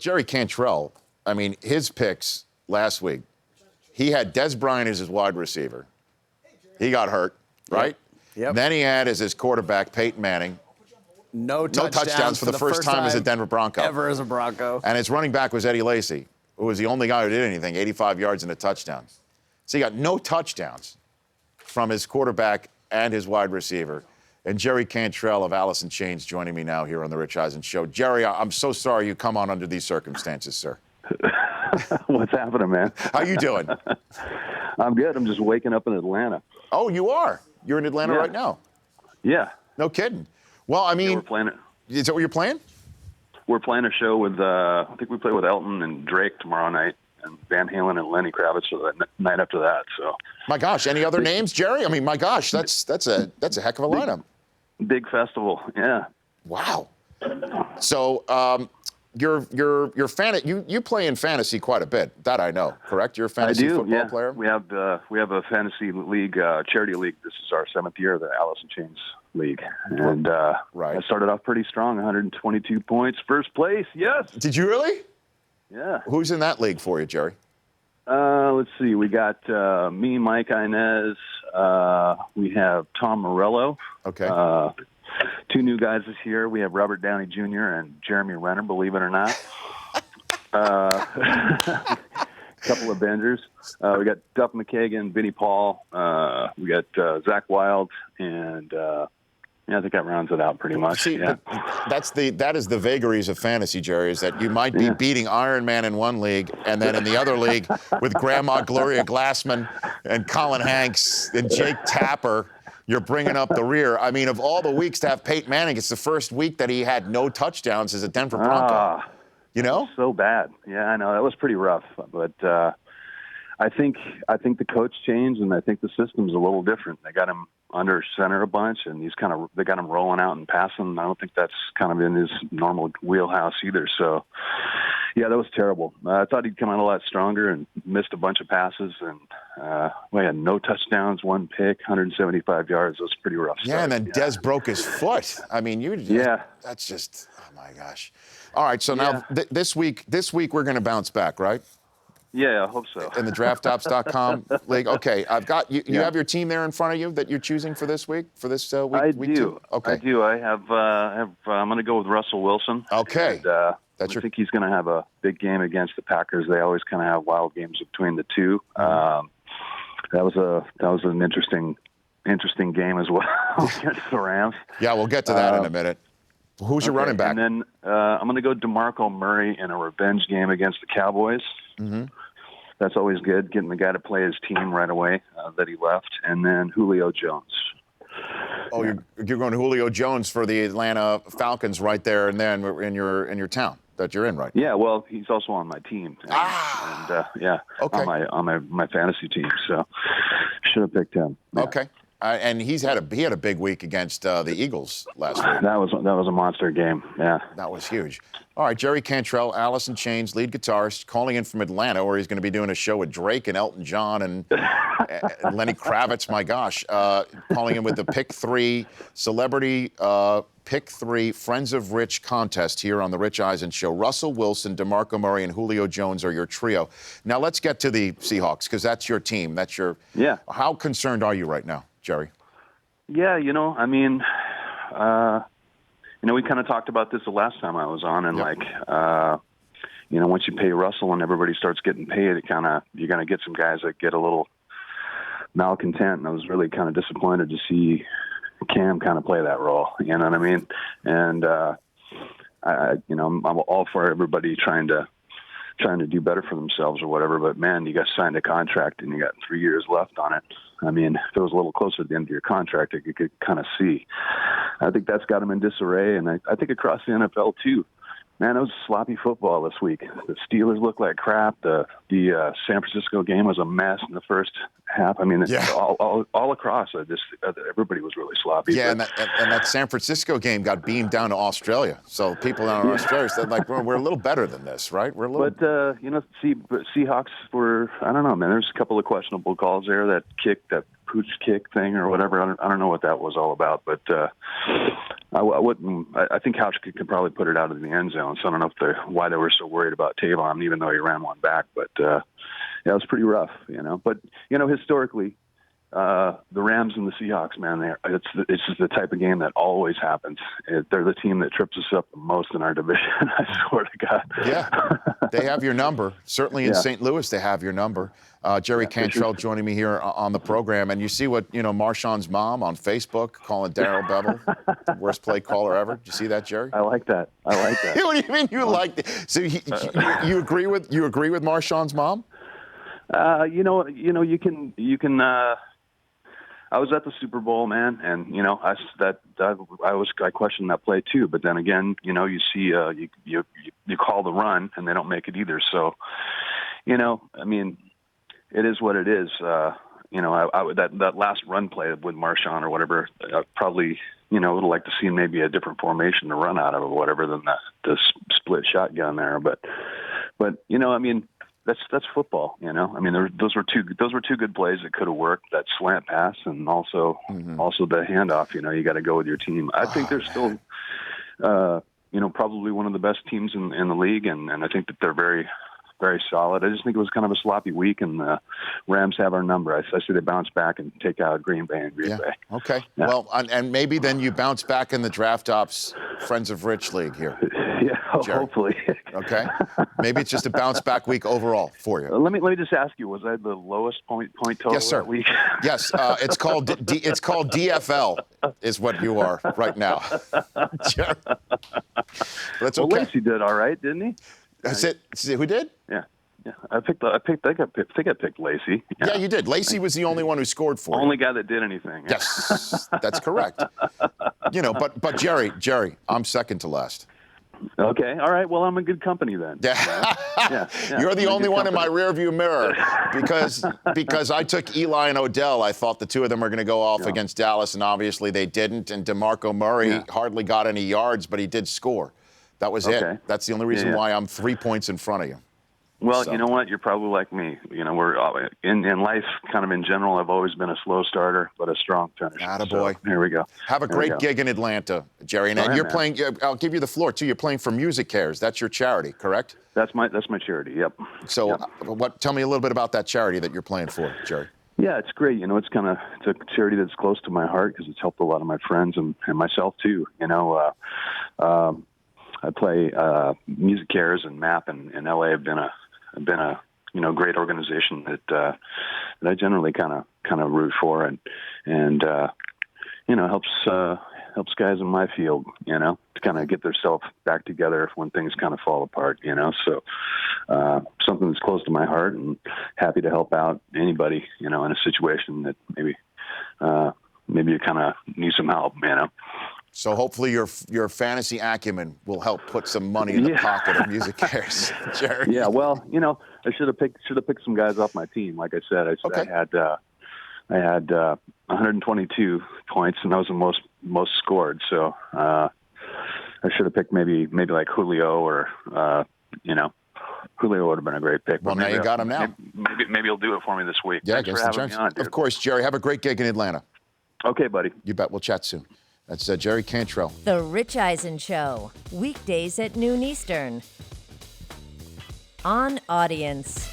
Jerry Cantrell, I mean, his picks last week, he had Des Bryant as his wide receiver. He got hurt, right? Yep. Then he had as his quarterback Peyton Manning. No touchdowns for the first time as a Denver Bronco. Ever as a Bronco. And his running back was Eddie Lacy, who was the only guy who did anything, 85 yards and a touchdown. So he got no touchdowns from his quarterback and his wide receiver. And Jerry Cantrell of Alice in Chains joining me now here on the Rich Eisen Show. Jerry, I'm so sorry you come on under these circumstances, sir. What's happening, man? How you doing? I'm good. I'm just waking up in Atlanta. Oh, you are? You're in Atlanta right now? Yeah. No kidding. Well, I mean, we're playing it. Is that what you're playing? We're playing a show with, I think we play with Elton and Drake tomorrow night, and Van Halen and Lenny Kravitz for the night after that. So. My gosh, any other names, Jerry? I mean, my gosh, that's a heck of a lineup. Big festival, yeah. Wow. So, you play in fantasy quite a bit. That I know, correct? You're a fantasy football player? We have a fantasy league, charity league. This is our 7th year of the Alice in Chains League. And right. I started off pretty strong, 122 points, first place, yes. Did you really? Yeah. Who's in that league for you, Jerry? Let's see. We got me, Mike Inez. We have Tom Morello. Okay. 2 new guys this year. We have Robert Downey Jr. and Jeremy Renner, believe it or not. A couple of benders. We got Duff McKagan, Vinnie Paul. We got Zach Wild, and I think that rounds it out pretty much. See, yeah. that is the vagaries of fantasy, Jerry, is that you might be beating Iron Man in one league, and then in the other league with Grandma Gloria Glassman and Colin Hanks and Jake Tapper, you're bringing up the rear. I mean, of all the weeks to have Peyton Manning, it's the first week that he had no touchdowns as a Denver Bronco. You know? So bad. Yeah, I know. That was pretty rough. But I think the coach changed, and I think the system's a little different. They got him under center a bunch, and they got him rolling out and passing. I don't think that's kind of in his normal wheelhouse either. So, yeah, that was terrible. I thought he'd come out a lot stronger and missed a bunch of passes, and we had no touchdowns, 1 pick, 175 yards. It was pretty rough. Yeah, and then Dez broke his foot. I mean, that's just, oh my gosh. All right, so now this week we're going to bounce back, right? Yeah, I hope so. In the draftops.com league. Okay, I've got you. You have your team there in front of you that you're choosing for this week, for this week. I week do. 2? Okay. I do. I have. I'm going to go with Russell Wilson. Okay. And, I think he's going to have a big game against the Packers. They always kind of have wild games between the two. That was an interesting game as well against the Rams. Yeah, we'll get to that in a minute. Who's your running back? And then I'm going to go DeMarco Murray in a revenge game against the Cowboys. Mm-hmm. That's always good, getting the guy to play his team right away that he left. And then Julio Jones. Oh, you're going to Julio Jones for the Atlanta Falcons right there and then in your town that you're in, right? Yeah, well, he's also on my team. Okay. on my fantasy team. So should have picked him. Yeah. Okay. And he had a big week against the Eagles last week. That was a monster game. Yeah. That was huge. All right, Jerry Cantrell, Alice in Chains, lead guitarist, calling in from Atlanta, where he's going to be doing a show with Drake and Elton John and Lenny Kravitz. My gosh, calling in with the Pick 3 Celebrity Pick 3 Friends of Rich contest here on the Rich Eisen Show. Russell Wilson, DeMarco Murray, and Julio Jones are your trio. Now let's get to the Seahawks because that's your team. That's your. Yeah. How concerned are you right now, Jerry? Yeah, I mean, we kind of talked about this the last time I was on, and once you pay Russell and everybody starts getting paid, you're going to get some guys that get a little malcontent, and I was really kind of disappointed to see Cam kind of play that role. You know what I mean? And I'm all for everybody trying to do better for themselves or whatever. But man, you got signed a contract and you got 3 years left on it. I mean, if it was a little closer to the end of your contract, you could kind of see. I think that's got him in disarray, and I think across the NFL too. Man, it was sloppy football this week. The Steelers looked like crap. The San Francisco game was a mess in the first half. I mean, all across, everybody was really sloppy. Yeah, and that San Francisco game got beamed down to Australia. So people down in Australia said, like, we're a little better than this, right? We're a little. But Seahawks were, I don't know, man. There's a couple of questionable calls there. That pooch kick thing or whatever. I don't know what that was all about. But I wouldn't. I think Couch could probably put it out of the end zone. So I don't know why they were so worried about Tavon, even though he ran one back. But yeah, it was pretty rough, But historically, the Rams and the Seahawks, man, it's just the type of game that always happens. They're the team that trips us up the most in our division. I swear to God. Yeah, they have your number. Certainly in St. Louis, they have your number. Jerry Cantrell joining me here on the program, and you see what Marshawn's mom on Facebook calling Darryl Bevel the worst play caller ever. Did you see that, Jerry? I like that. What do you mean you like it? So you agree with Marshawn's mom? You can. I was at the Super Bowl, man, and I questioned that play too. But then again, you see you call the run and they don't make it either. So, I mean, it is what it is. That last run play with Marshawn or whatever, probably would like to see maybe a different formation to run out of or whatever than the split shotgun there. But I mean. That's football, I mean, those were two good plays that could have worked. That slant pass and also the handoff. You got to go with your team. I think they're still, probably one of the best teams in the league, and I think that they're very, very solid. I just think it was kind of a sloppy week, and the Rams have our number. I say they bounce back and take out Green Bay and Green Bay. Okay. Yeah. Well, and maybe then you bounce back in the Draft Ops Friends of Rich League here. Yeah, Jerry. hopefully. Okay. Maybe it's just a bounce back week overall for you. Let me just ask you: was I the lowest point total yes, sir. that week? Yes, it's called DFL is what you are right now. Jerry. That's okay. Well, Lacey did all right, didn't he? That's it. Who did? Yeah. I think I picked Lacey. Yeah, you did. Lacey was the only one who scored for you. Only guy that did anything. Yes, that's correct. But Jerry, I'm second to last. Okay, all right. Well, I'm in good company then. Yeah. You're the only one in my rearview mirror because I took Eli and Odell. I thought the two of them were going to go off against Dallas, and obviously they didn't. And DeMarco Murray hardly got any yards, but he did score. That was it. That's the only reason why I'm 3 points in front of you. Well, you know what? You're probably like me. We're in life, kind of in general. I've always been a slow starter, but a strong finisher. Attaboy. So, here we go. Have a great gig in Atlanta, Jerry. And you're playing. I'll give you the floor too. You're playing for Music Cares. That's your charity, correct? That's my charity. Yep. So, tell me a little bit about that charity that you're playing for, Jerry. Yeah, it's great. It's a charity that's close to my heart because it's helped a lot of my friends and myself too. I play Music Cares and MAP in LA. Have been a great organization that I generally kind of root for and helps guys in my field to kind of get themselves back together when things kind of fall apart. So something that's close to my heart, and happy to help out anybody in a situation that maybe you kind of need some help. So hopefully your fantasy acumen will help put some money in the pocket of Music Cares, Jerry. Yeah, well, I should have picked some guys off my team. Like I said, I had 122 points, and that was the most scored. So I should have picked maybe like Julio or Julio would have been a great pick. Well, now you got him now. Maybe he'll do it for me this week. Yeah, Thanks for having me on, dude. Of course, Jerry. Have a great gig in Atlanta. Okay, buddy. You bet. We'll chat soon. That's Jerry Cantrell. The Rich Eisen Show, weekdays at noon Eastern. On Audience.